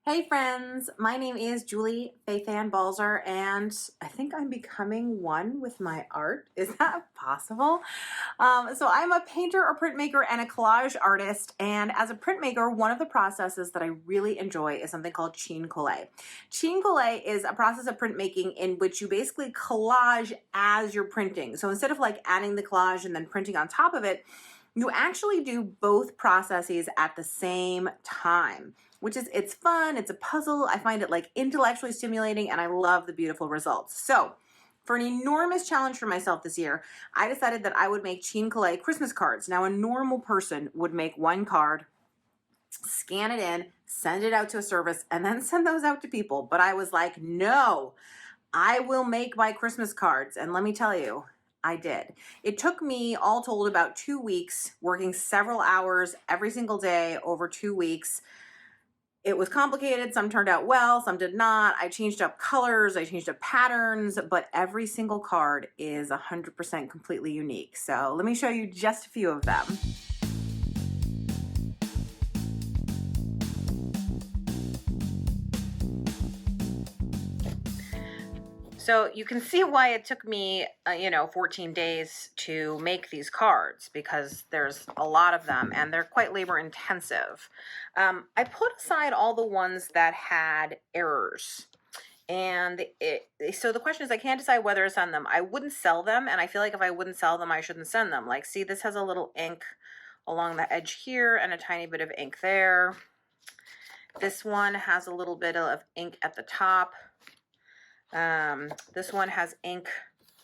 Hey friends, my name is Julie Fei-Fan Balzer, and I think I'm becoming one with my art. Is that possible? So I'm a painter, a printmaker, and a collage artist. And as a printmaker, one of the processes that I really enjoy is something called chine-colle. Chine-colle is a process of printmaking in which you basically collage as you're printing. So instead of like adding the collage and then printing on top of it, you actually do both processes at the same time, which is, it's fun, it's a puzzle. I find it like intellectually stimulating, and I love the beautiful results. So for an enormous challenge for myself this year, I decided that I would make chine-colle Christmas cards. Now, a normal person would make one card, scan it in, send it out to a service, and then send those out to people. But I was like, no, I will make my Christmas cards. And let me tell you, I did. It took me all told about 2 weeks, working several hours every single day over 2 weeks. It was complicated. Some turned out well, some did not. I changed up colors, I changed up patterns, but every single card is 100% completely unique. So let me show you just a few of them. So you can see why it took me, 14 days to make these cards, because there's a lot of them and they're quite labor intensive. I put aside all the ones that had errors. And so the question is, I can't decide whether to send them. I wouldn't sell them, and I feel like if I wouldn't sell them, I shouldn't send them. Like, see, this has a little ink along the edge here and a tiny bit of ink there. This one has a little bit of ink at the top. This one has ink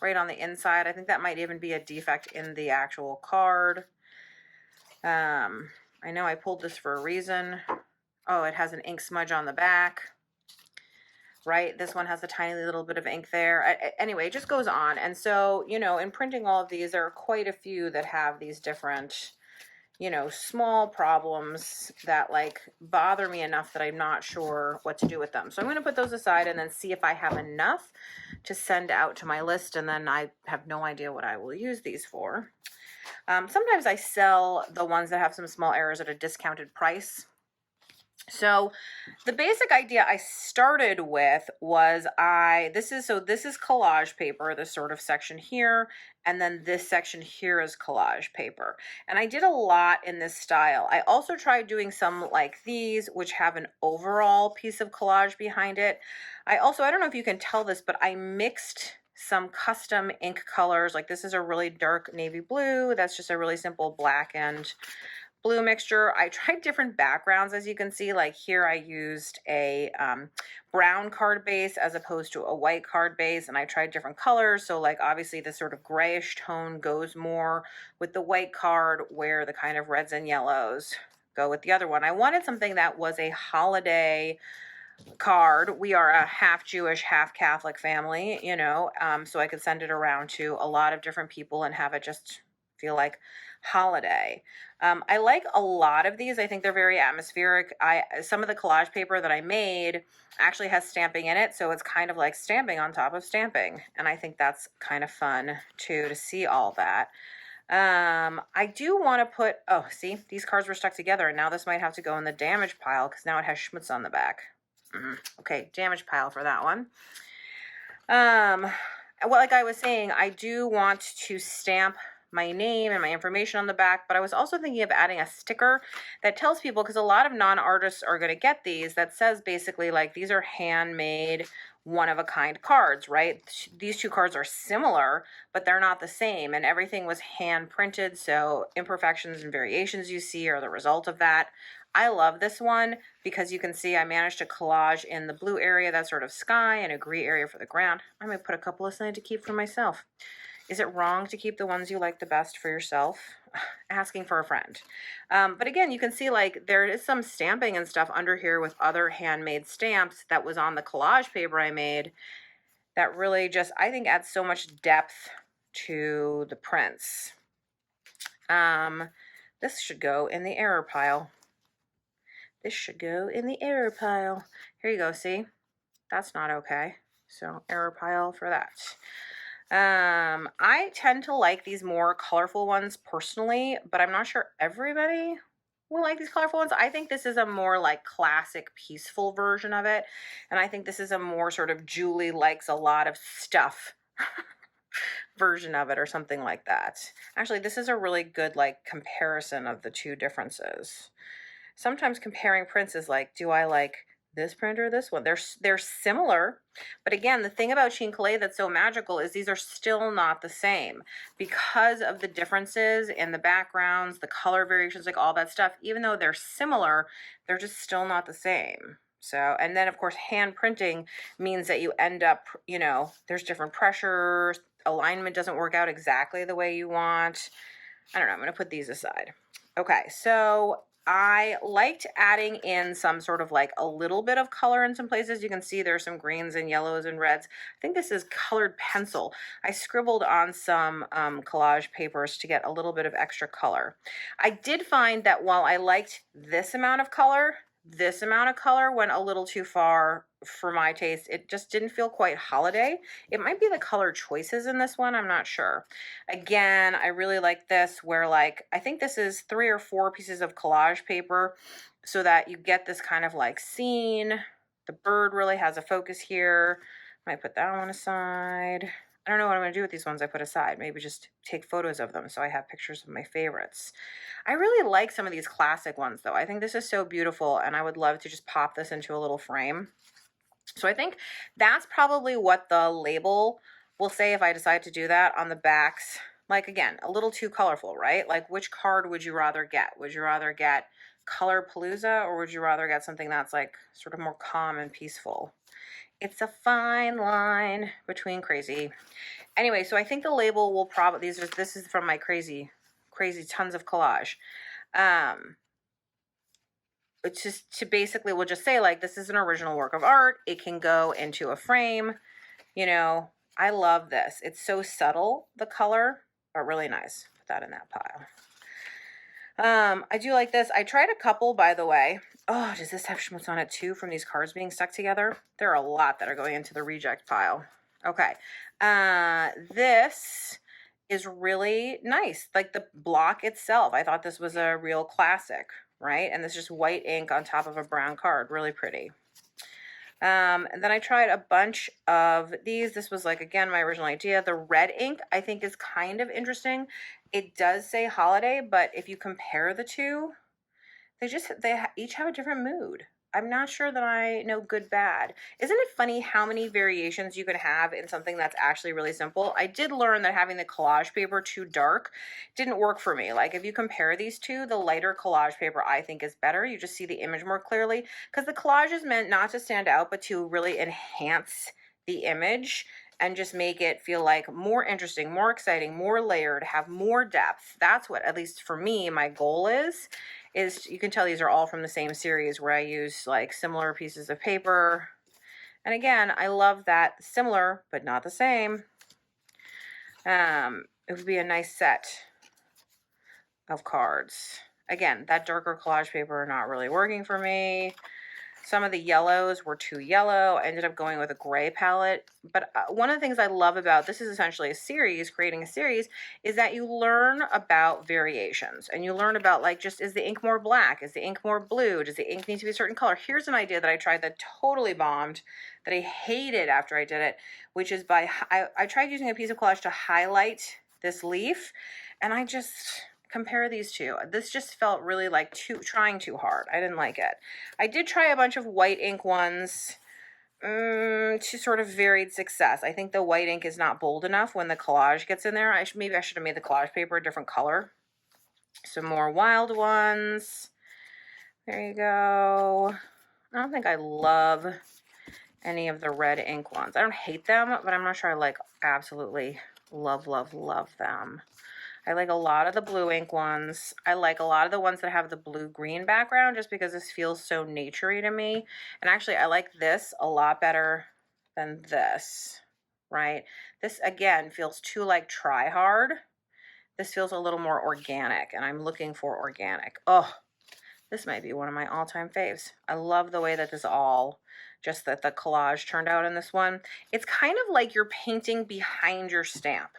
right on the inside. I think that might even be a defect in the actual card. I know I pulled this for a reason. Oh, it has an ink smudge on the back. Right, this one has a tiny little bit of ink there. Anyway, it just goes on. And so, in printing all of these, there are quite a few that have these different, small problems that like bother me enough that I'm not sure what to do with them. So I'm going to put those aside and then see if I have enough to send out to my list, and then I have no idea what I will use these for. Sometimes I sell the ones that have some small errors at a discounted price. So the basic idea I started with was this is collage paper, this sort of section here, and then this section here is collage paper. And I did a lot in this style. I also tried doing some like these, which have an overall piece of collage behind it. I don't know if you can tell this, but I mixed some custom ink colors. Like this is a really dark navy blue. That's just a really simple black and blue mixture. I tried different backgrounds, as you can see. Like here I used a brown card base as opposed to a white card base, and I tried different colors. So like obviously this sort of grayish tone goes more with the white card, where the kind of reds and yellows go with the other one. I wanted something that was a holiday card. We are a half Jewish, half Catholic family, so I could send it around to a lot of different people and have it just feel like holiday. I like a lot of these. I think they're very atmospheric. Some of the collage paper that I made actually has stamping in it, so it's kind of like stamping on top of stamping, and I think that's kind of fun too, to see all that. I do want to put, oh, see, these cards were stuck together, and now this might have to go in the damage pile because now it has schmutz on the back. Okay, damage pile for that one. Well, like I was saying, I do want to stamp my name and my information on the back, but I was also thinking of adding a sticker that tells people, because a lot of non-artists are going to get these, that says basically like these are handmade, one-of-a-kind cards, right? These two cards are similar, but they're not the same, and everything was hand printed, so imperfections and variations you see are the result of that. I love this one because you can see I managed to collage in the blue area, that sort of sky, and a gray area for the ground. I might put a couple aside to keep for myself. Is it wrong to keep the ones you like the best for yourself? Asking for a friend. But again, you can see like there is some stamping and stuff under here with other handmade stamps that was on the collage paper I made that really just, I think, adds so much depth to the prints. This should go in the error pile. This should go in the error pile. Here you go, see? That's not okay. So error pile for that. I tend to like these more colorful ones personally, but I'm not sure everybody we like these colorful ones. I think this is a more like classic, peaceful version of it. And I think this is a more sort of Julie likes a lot of stuff version of it or something like that. Actually, this is a really good like comparison of the two differences. Sometimes comparing prints is like, do I like this print or this one? They're similar, but again, the thing about Chine-Collé that's so magical is these are still not the same because of the differences in the backgrounds, the color variations, like all that stuff. Even though they're similar, they're just still not the same. So, and then of course, hand printing means that you end up, you know, there's different pressures, alignment doesn't work out exactly the way you want. I don't know, I'm going to put these aside. Okay, so I liked adding in some sort of like a little bit of color in some places. You can see there's some greens and yellows and reds. I think this is colored pencil. I scribbled on some collage papers to get a little bit of extra color. I did find that while I liked this amount of color went a little too far for my taste. It just didn't feel quite holiday. It might be the color choices in this one, I'm not sure. Again, I really like this where like, I think this is 3 or 4 pieces of collage paper so that you get this kind of like scene. The bird really has a focus here. Might put that one aside. I don't know what I'm going to do with these ones I put aside. Maybe just take photos of them so I have pictures of my favorites. I really like some of these classic ones though. I think this is so beautiful and I would love to just pop this into a little frame. So I think that's probably what the label will say if I decide to do that on the backs. Like again, a little too colorful, right? Like which card would you rather get? Would you rather get Color Palooza or would you rather get something that's like sort of more calm and peaceful? It's a fine line between crazy. Anyway, so I think the label will probably, this is from my crazy tons of collage. It's just to basically, we'll just say like, this is an original work of art. It can go into a frame. You know, I love this. It's so subtle, the color, but really nice. Put that in that pile. I do like this. I tried a couple, by the way. Oh, does this have schmutz on it too from these cards being stuck together? There are a lot that are going into the reject pile. Okay. This is really nice. Like the block itself. I thought this was a real classic, right? And this is just white ink on top of a brown card. Really pretty. And then I tried a bunch of these. This was like, again, my original idea. The red ink, I think, is kind of interesting. It does say holiday, but if you compare the two, they each have a different mood. I'm not sure that I know good, bad. Isn't it funny how many variations you can have in something that's actually really simple? I did learn that having the collage paper too dark didn't work for me. Like if you compare these two, the lighter collage paper I think is better. You just see the image more clearly because the collage is meant not to stand out, but to really enhance the image and just make it feel like more interesting, more exciting, more layered, have more depth. That's what, at least for me, my goal is you can tell these are all from the same series where I use like similar pieces of paper. And again, I love that similar, but not the same. It would be a nice set of cards. Again, that darker collage paper not really working for me. Some of the yellows were too yellow. I ended up going with a gray palette. But one of the things I love about this is essentially a series, creating a series, is that you learn about variations. And you learn about like just, is the ink more black? Is the ink more blue? Does the ink need to be a certain color? Here's an idea that I tried that totally bombed, that I hated after I did it, which is I tried using a piece of collage to highlight this leaf. And I just... compare these two. This just felt really like trying too hard. I didn't like it. I did try a bunch of white ink ones to sort of varied success. I think the white ink is not bold enough when the collage gets in there. Maybe I should have made the collage paper a different color. Some more wild ones. There you go. I don't think I love any of the red ink ones. I don't hate them, but I'm not sure I like absolutely love them. I like a lot of the blue ink ones. I like a lot of the ones that have the blue-green background just because this feels so naturey to me. And actually, I like this a lot better than this, right? This, again, feels too like try hard. This feels a little more organic, and I'm looking for organic. Oh, this might be one of my all-time faves. I love the way that this all, just that the collage turned out in this one. It's kind of like you're painting behind your stamp.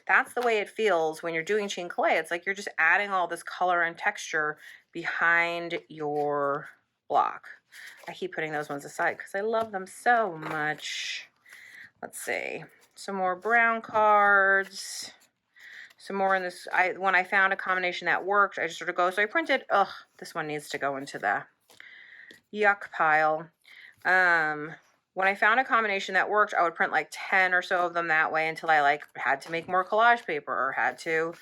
That's the way it feels when you're doing Chine-Collé. It's like you're just adding all this color and texture behind your block. I keep putting those ones aside because I love them so much. Let's see, some more brown cards, some more in this. When I found a combination that worked, I just sort of go, so I printed, this one needs to go into the yuck pile. When I found a combination that worked, I would print like 10 or so of them that way until I like had to make more collage paper or had to,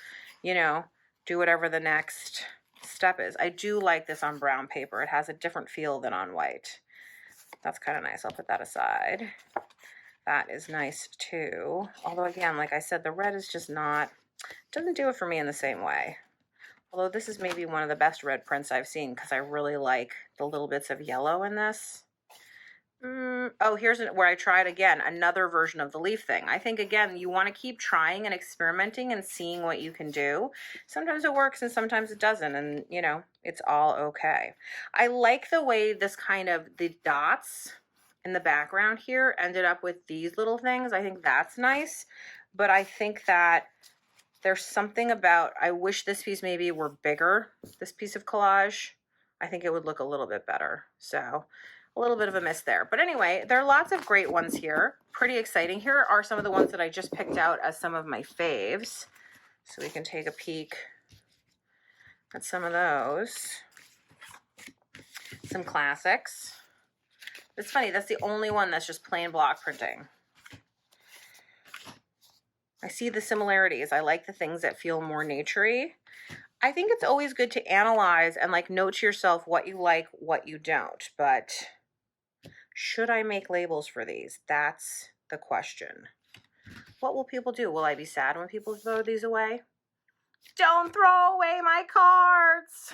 you know, do whatever the next step is. I do like this on brown paper. It has a different feel than on white. That's kind of nice. I'll put that aside. That is nice too. Although again, like I said, the red is just not, doesn't do it for me in the same way. Although this is maybe one of the best red prints I've seen because I really like the little bits of yellow in this. Oh, here's where I tried again, another version of the leaf thing. I think, again, you want to keep trying and experimenting and seeing what you can do. Sometimes it works and sometimes it doesn't, and, you know, it's all okay. I like the way this kind of, the dots in the background here ended up with these little things. I think that's nice, but I think that there's something about, I wish this piece maybe were bigger, this piece of collage. I think it would look a little bit better, so a little bit of a miss there. But anyway, there are lots of great ones here. Pretty exciting. Here are some of the ones that I just picked out as some of my faves. So we can take a peek at some of those. Some classics. It's funny, that's the only one that's just plain block printing. I see the similarities. I like the things that feel more naturey. I think it's always good to analyze and like note to yourself what you like, what you don't. But should I make labels for these? That's the question. What will people do? Will I be sad when people throw these away? Don't throw away my cards.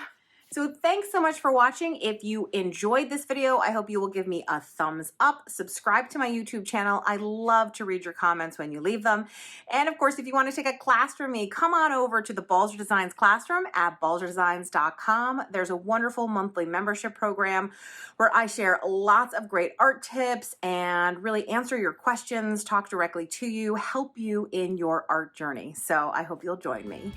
So thanks so much for watching. If you enjoyed this video, I hope you will give me a thumbs up. Subscribe to my YouTube channel. I love to read your comments when you leave them. And of course, if you want to take a class from me, come on over to the Balzer Designs Classroom at balzerdesigns.com. There's a wonderful monthly membership program where I share lots of great art tips and really answer your questions, talk directly to you, help you in your art journey. So I hope you'll join me.